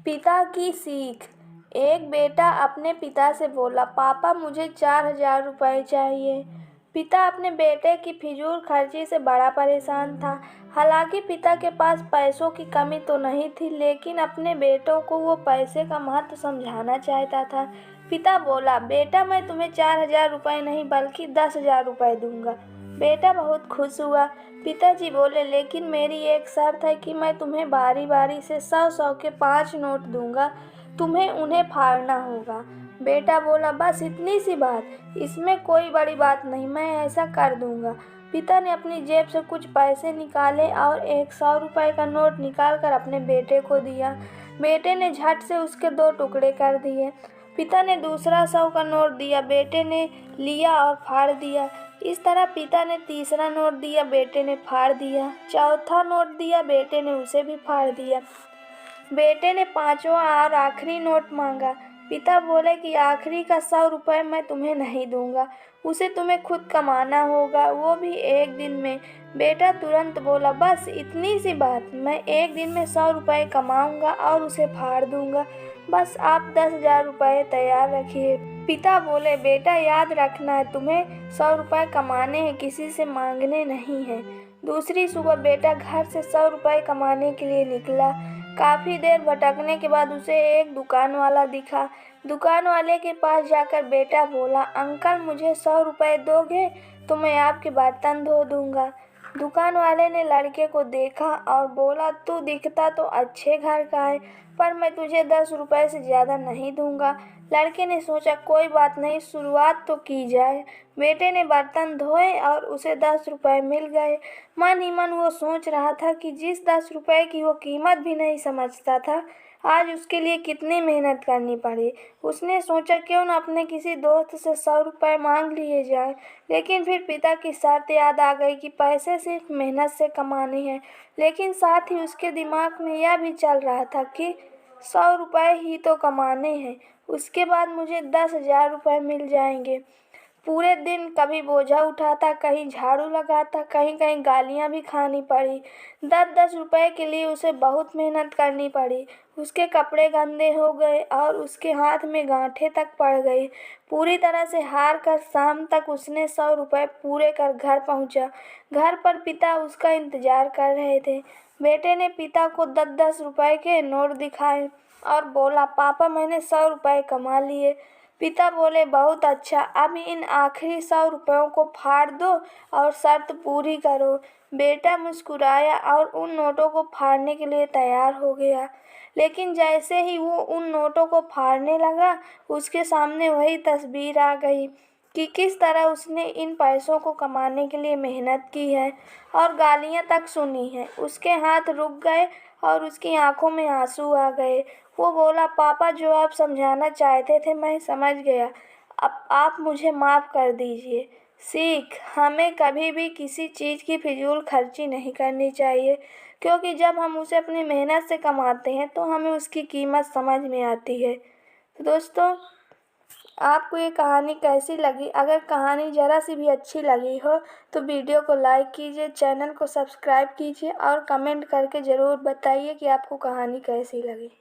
पिता की सीख। एक बेटा अपने पिता से बोला, पापा मुझे 4,000 रुपये चाहिए। पिता अपने बेटे की फिजूल खर्ची से बड़ा परेशान था। हालांकि पिता के पास पैसों की कमी तो नहीं थी, लेकिन अपने बेटों को वो पैसे का महत्व समझाना चाहता था। पिता बोला, बेटा मैं तुम्हें 4,000 रुपये नहीं बल्कि 10,000 रुपये दूंगा। बेटा बहुत खुश हुआ। पिताजी बोले, लेकिन मेरी एक शर्त है कि मैं तुम्हें बारी बारी से 100-100 के 5 नोट दूंगा। तुम्हें उन्हें फाड़ना होगा। बेटा बोला, बस इतनी सी बात, इसमें कोई बड़ी बात नहीं, मैं ऐसा कर दूंगा। पिता ने अपनी जेब से कुछ पैसे निकाले और एक 100 रुपये का नोट निकालकर अपने बेटे को दिया। बेटे ने झट से उसके 2 टुकड़े कर दिए। पिता ने दूसरा 100 का नोट दिया। बेटे ने लिया और फाड़ दिया। इस तरह पिता ने तीसरा नोट दिया, बेटे ने फाड़ दिया। चौथा नोट दिया, बेटे ने उसे भी फाड़ दिया। बेटे ने 5वां और आखिरी नोट मांगा। पिता बोले कि आखिरी का 100 रुपये मैं तुम्हें नहीं दूंगा, उसे तुम्हें खुद कमाना होगा, वो भी एक दिन में। बेटा तुरंत बोला, बस इतनी सी बात, मैं एक दिन में 100 रुपये कमाऊंगा और उसे फाड़ दूंगा। बस आप 10,000 रुपये तैयार रखिए। पिता बोले, बेटा याद रखना है, तुम्हें 100 रुपये कमाने हैं, किसी से मांगने नहीं हैं। दूसरी सुबह बेटा घर से 100 रुपये कमाने के लिए निकला। काफ़ी देर भटकने के बाद उसे एक दुकान वाला दिखा। दुकान वाले के पास जाकर बेटा बोला, अंकल मुझे 100 रुपये दोगे तो मैं आपके बर्तन धो दूंगा। दुकान वाले ने लड़के को देखा और बोला, तू दिखता तो अच्छे घर का है, पर मैं तुझे 10 रुपये से ज़्यादा नहीं दूंगा। लड़के ने सोचा, कोई बात नहीं, शुरुआत तो की जाए। बेटे ने बर्तन धोए और उसे 10 रुपये मिल गए। मन ही मन वो सोच रहा था कि जिस 10 रुपये की वो कीमत भी नहीं समझता था, आज उसके लिए कितनी मेहनत करनी पड़ी। उसने सोचा, क्यों न अपने किसी दोस्त से 100 रुपये मांग लिए जाए। लेकिन फिर पिता की शर्त याद आ गई कि पैसे सिर्फ मेहनत से कमाने हैं। लेकिन साथ ही उसके दिमाग में यह भी चल रहा था कि 100 रुपये ही तो कमाने हैं, उसके बाद मुझे 10,000 रुपये मिल जाएंगे। पूरे दिन कभी बोझा उठाता, कहीं झाड़ू लगाता, कहीं कहीं गालियाँ भी खानी पड़ी। 10-10 रुपये के लिए उसे बहुत मेहनत करनी पड़ी। उसके कपड़े गंदे हो गए और उसके हाथ में गांठें तक पड़ गई। पूरी तरह से हार कर शाम तक उसने 100 रुपये पूरे कर घर पहुंचा। घर पर पिता उसका इंतजार कर रहे थे। बेटे ने पिता को 10-10 रुपये के नोट दिखाए और बोला, पापा मैंने 100 रुपये कमा लिए। पिता बोले, बहुत अच्छा, अब इन आखिरी 100 रुपयों को फाड़ दो और शर्त पूरी करो। बेटा मुस्कुराया और उन नोटों को फाड़ने के लिए तैयार हो गया। लेकिन जैसे ही वो उन नोटों को फाड़ने लगा, उसके सामने वही तस्वीर आ गई कि किस तरह उसने इन पैसों को कमाने के लिए मेहनत की है और गालियाँ तक सुनी हैं। उसके हाथ रुक गए और उसकी आंखों में आंसू आ गए। वो बोला, पापा जो आप समझाना चाहते थे मैं समझ गया, अब आप मुझे माफ़ कर दीजिए। सीख, हमें कभी भी किसी चीज़ की फिजूल खर्ची नहीं करनी चाहिए, क्योंकि जब हम उसे अपनी मेहनत से कमाते हैं तो हमें उसकी कीमत समझ में आती है। तो दोस्तों, आपको ये कहानी कैसी लगी? अगर कहानी ज़रा सी भी अच्छी लगी हो तो वीडियो को लाइक कीजिए, चैनल को सब्सक्राइब कीजिए और कमेंट करके ज़रूर बताइए कि आपको कहानी कैसी लगी।